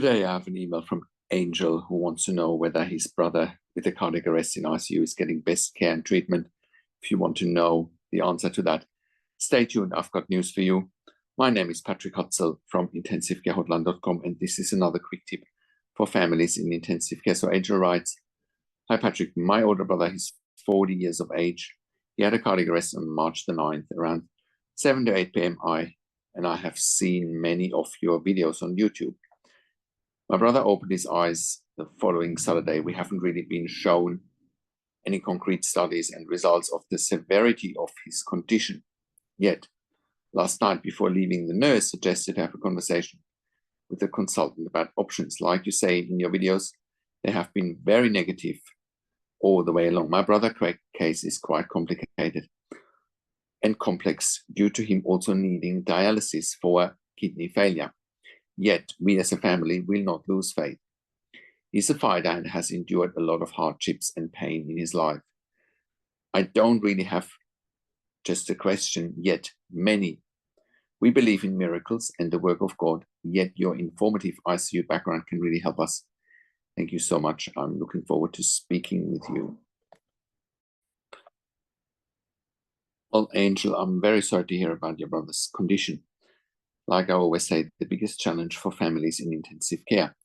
Today I have an email from Angel who wants to know whether his brother with a cardiac arrest in ICU is getting best care and treatment. If you want to know the answer to that, stay tuned. I've got news for you. My name is Patrick Hutzel from intensivecarehotline.com, and this is another quick tip for families in intensive care. So Angel writes, "Hi Patrick, my older brother is 40 years of age. He had a cardiac arrest on March the 9th around 7 to 8 p.m. And I have seen many of your videos on YouTube. My brother opened his eyes the following Saturday. We haven't really been shown any concrete studies and results of the severity of his condition yet. Last night, before leaving, the nurse suggested to have a conversation with a consultant about options. Like you say in your videos, they have been very negative all the way along. My brother's case is quite complicated and complex due to him also needing dialysis for kidney failure. Yet, we as a family will not lose faith. He's a fighter and has endured a lot of hardships and pain in his life. I don't really have just a question, yet many. We believe in miracles and the work of God, yet your informative ICU background can really help us. Thank you so much. I'm looking forward to speaking with you." Well, Angel, I'm very sorry to hear about your brother's condition. Like I always say, the biggest challenge for families in intensive care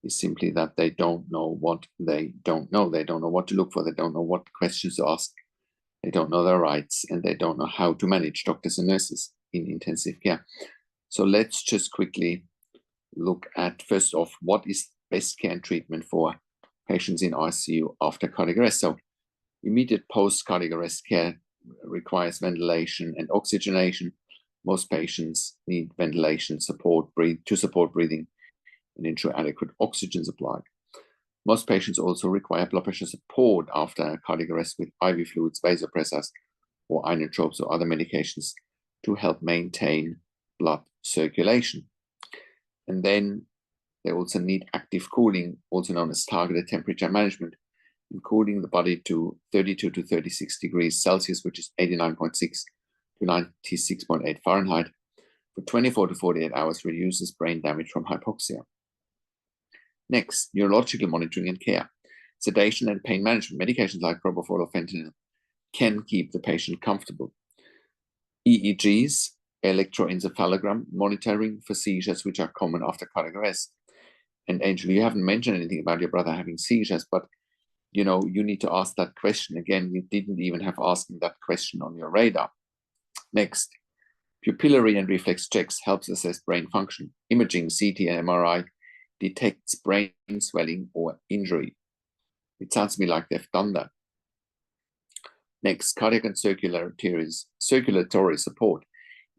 is simply that they don't know what they don't know. They don't know what to look for. They don't know what questions to ask. They don't know their rights, and they don't know how to manage doctors and nurses in intensive care. So let's just quickly look at, first off, what is best care and treatment for patients in ICU after cardiac arrest. So immediate post-cardiac arrest care requires ventilation and oxygenation. Most patients need ventilation support to support breathing and ensure adequate oxygen supply. Most patients also require blood pressure support after cardiac arrest with IV fluids, vasopressors, or inotropes or other medications to help maintain blood circulation. And then they also need active cooling, also known as targeted temperature management, and cooling the body to 32 to 36 degrees Celsius, which is 89.6 to 96.8 Fahrenheit, for 24 to 48 hours reduces brain damage from hypoxia. Next, neurological monitoring and care. Sedation and pain management. Medications like propofol or fentanyl can keep the patient comfortable. EEGs, electroencephalogram monitoring for seizures, which are common after cardiac arrest. And Angel, you haven't mentioned anything about your brother having seizures, but you need to ask that question again. You didn't even have asking that question on your radar. Next, pupillary and reflex checks helps assess brain function. Imaging, CT and MRI, detects brain swelling or injury. It sounds to me like they've done that. Next, cardiac and circulatory support.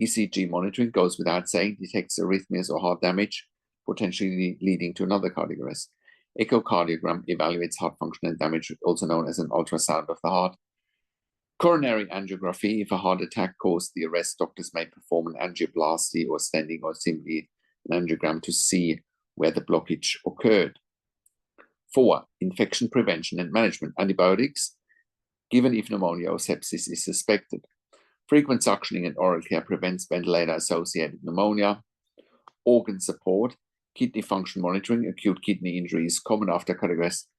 ECG monitoring goes without saying, detects arrhythmias or heart damage, potentially leading to another cardiac arrest. Echocardiogram evaluates heart function and damage, also known as an ultrasound of the heart. Coronary angiography. If a heart attack caused the arrest, doctors may perform an angioplasty or standing or simply an angiogram to see where the blockage occurred. 4, infection prevention and management. Antibiotics given if pneumonia or sepsis is suspected. Frequent suctioning and oral care prevents ventilator-associated pneumonia. Organ support. Kidney function monitoring. Acute kidney injury is common after cardiac arrest.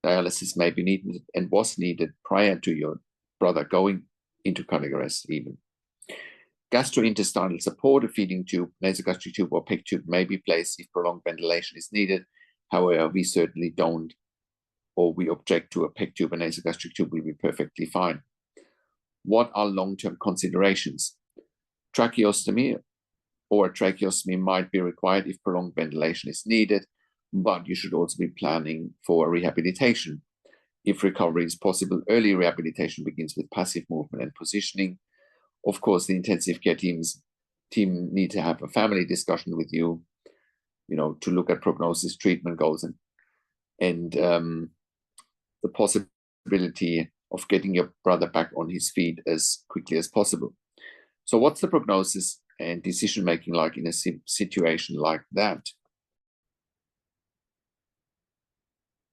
Dialysis may be needed and was needed prior to your brother going into cardiac arrest even. Gastrointestinal support, a feeding tube, nasogastric tube or PEG tube may be placed if prolonged ventilation is needed. However, we certainly don't, or we object to a PEG tube. A nasogastric tube will be perfectly fine. What are long-term considerations? Tracheostomy or a tracheostomy might be required if prolonged ventilation is needed, but you should also be planning for rehabilitation. If recovery is possible, early rehabilitation begins with passive movement and positioning. Of course, the intensive care team need to have a family discussion with you, to look at prognosis, treatment goals, and the possibility of getting your brother back on his feet as quickly as possible. So what's the prognosis and decision-making like in a situation like that?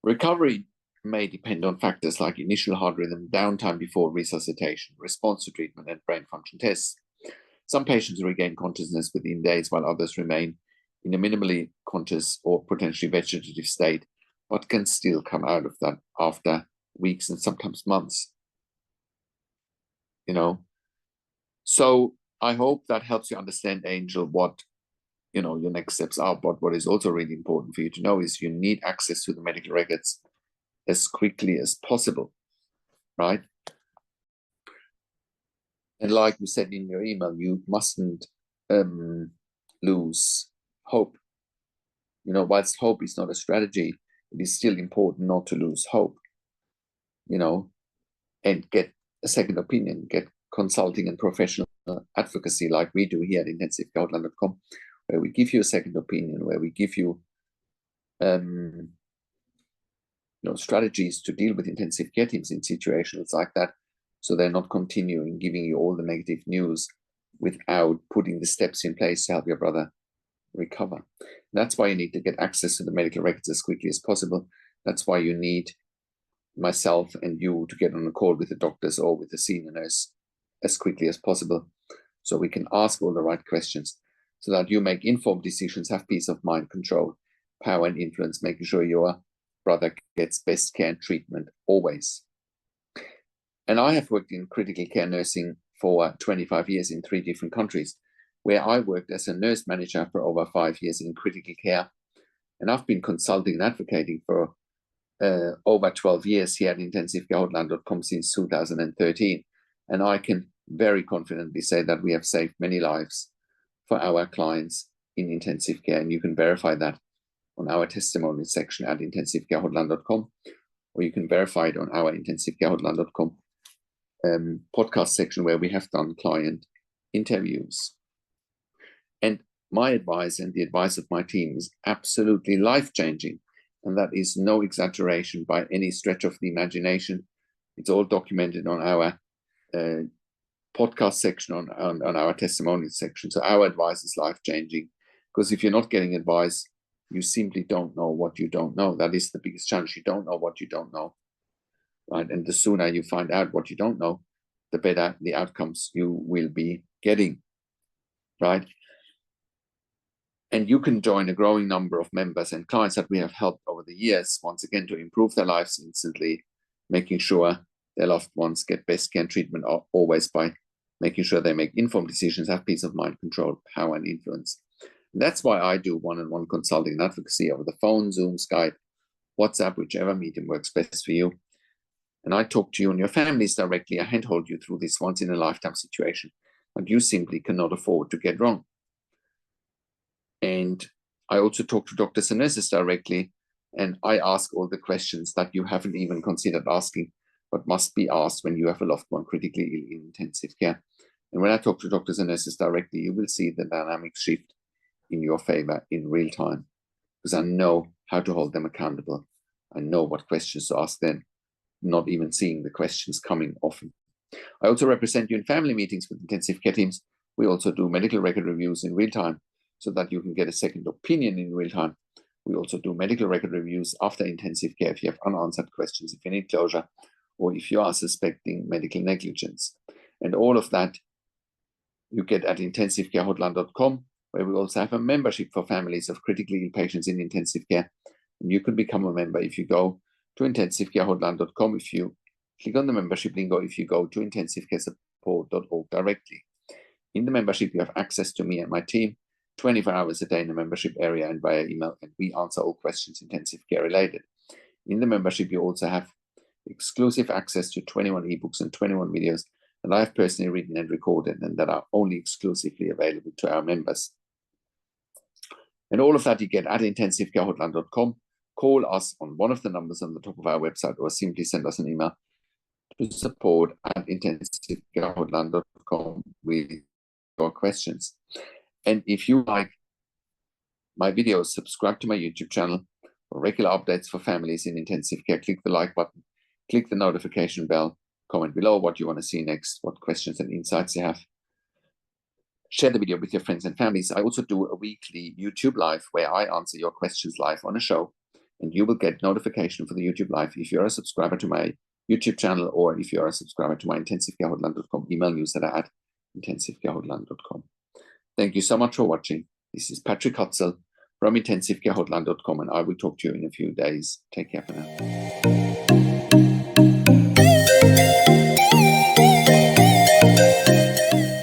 Recovery may depend on factors like initial heart rhythm, downtime before resuscitation, response to treatment, and brain function tests. Some patients regain consciousness within days, while others remain in a minimally conscious or potentially vegetative state, but can still come out of that after weeks and sometimes months. So I hope that helps you understand, Angel, what your next steps are. But what is also really important for you to know is you need access to the medical records as quickly as possible, right? And like you said in your email, you mustn't lose hope. Whilst hope is not a strategy, it is still important not to lose hope, and get a second opinion, get consulting and professional advocacy like we do here at intensivecare.com, where we give you a second opinion, where we give you strategies to deal with intensive care teams in situations like that, so they're not continuing giving you all the negative news without putting the steps in place to help your brother recover. That's why you need to get access to the medical records as quickly as possible. That's why you need myself and you to get on a call with the doctors or with the senior nurse as quickly as possible, so we can ask all the right questions, so that you make informed decisions, have peace of mind, control, power and influence, making sure your brother gets best care and treatment always. And I have worked in critical care nursing for 25 years in 3 different countries, where I worked as a nurse manager for over 5 years in critical care. And I've been consulting and advocating for over 12 years here at intensivecare.com since 2013. And I can very confidently say that we have saved many lives for our clients in intensive care. And you can verify that on our testimony section at intensivecare.com, or you can verify it on our intensivecare.com podcast section, where we have done client interviews. And my advice and the advice of my team is absolutely life-changing. And that is no exaggeration by any stretch of the imagination. It's all documented on our podcast section, on our testimonial section. So our advice is life-changing, because if you're not getting advice, you simply don't know what you don't know. That is the biggest challenge. You don't know what you don't know, right? And the sooner you find out what you don't know, the better the outcomes you will be getting, right? And you can join a growing number of members and clients that we have helped over the years, once again, to improve their lives instantly, making sure their loved ones get best care and treatment always, by making sure they make informed decisions, have peace of mind, control, power, and influence. And that's why I do one-on-one consulting and advocacy over the phone, Zoom, Skype, WhatsApp, whichever medium works best for you. And I talk to you and your families directly. I handhold you through this once-in-a-lifetime situation that you simply cannot afford to get wrong. And I also talk to doctors and nurses directly, and I ask all the questions that you haven't even considered asking, but must be asked when you have a loved one critically ill in intensive care. And when I talk to doctors and nurses directly, you will see the dynamic shift in your favor in real time, because I know how to hold them accountable. I know what questions to ask them, not even seeing the questions coming often. I also represent you in family meetings with intensive care teams. We also do medical record reviews in real time, so that you can get a second opinion in real time. We also do medical record reviews after intensive care if you have unanswered questions, if you need closure, or if you are suspecting medical negligence. And all of that you get at intensivecare.com, where we also have a membership for families of critically ill patients in intensive care. And you can become a member if you go to intensivecare.com, if you click on the membership link, or if you go to intensivecaresupport.org directly. In the membership, you have access to me and my team 24 hours a day in the membership area and via email, and we answer all questions intensive care related. In the membership, you also have exclusive access to 21 ebooks and 21 videos that I have personally written and recorded, and that are only exclusively available to our members. And all of that you get at intensivecare.com. Call us on one of the numbers on the top of our website, or simply send us an email to support@intensivecare.com with your questions. And if you like my videos, subscribe to my YouTube channel for regular updates for families in intensive care. Click the like button, click the notification bell, comment below what you want to see next, what questions and insights you have. Share the video with your friends and families. I also do a weekly YouTube live where I answer your questions live on a show, and you will get notification for the YouTube live if you're a subscriber to my YouTube channel, or if you're a subscriber to my intensivecare.com email newsletter at intensivecare.com. Thank you so much for watching. This is Patrick Hutzel from intensivecarehotline.com, and I will talk to you in a few days. Take care for now.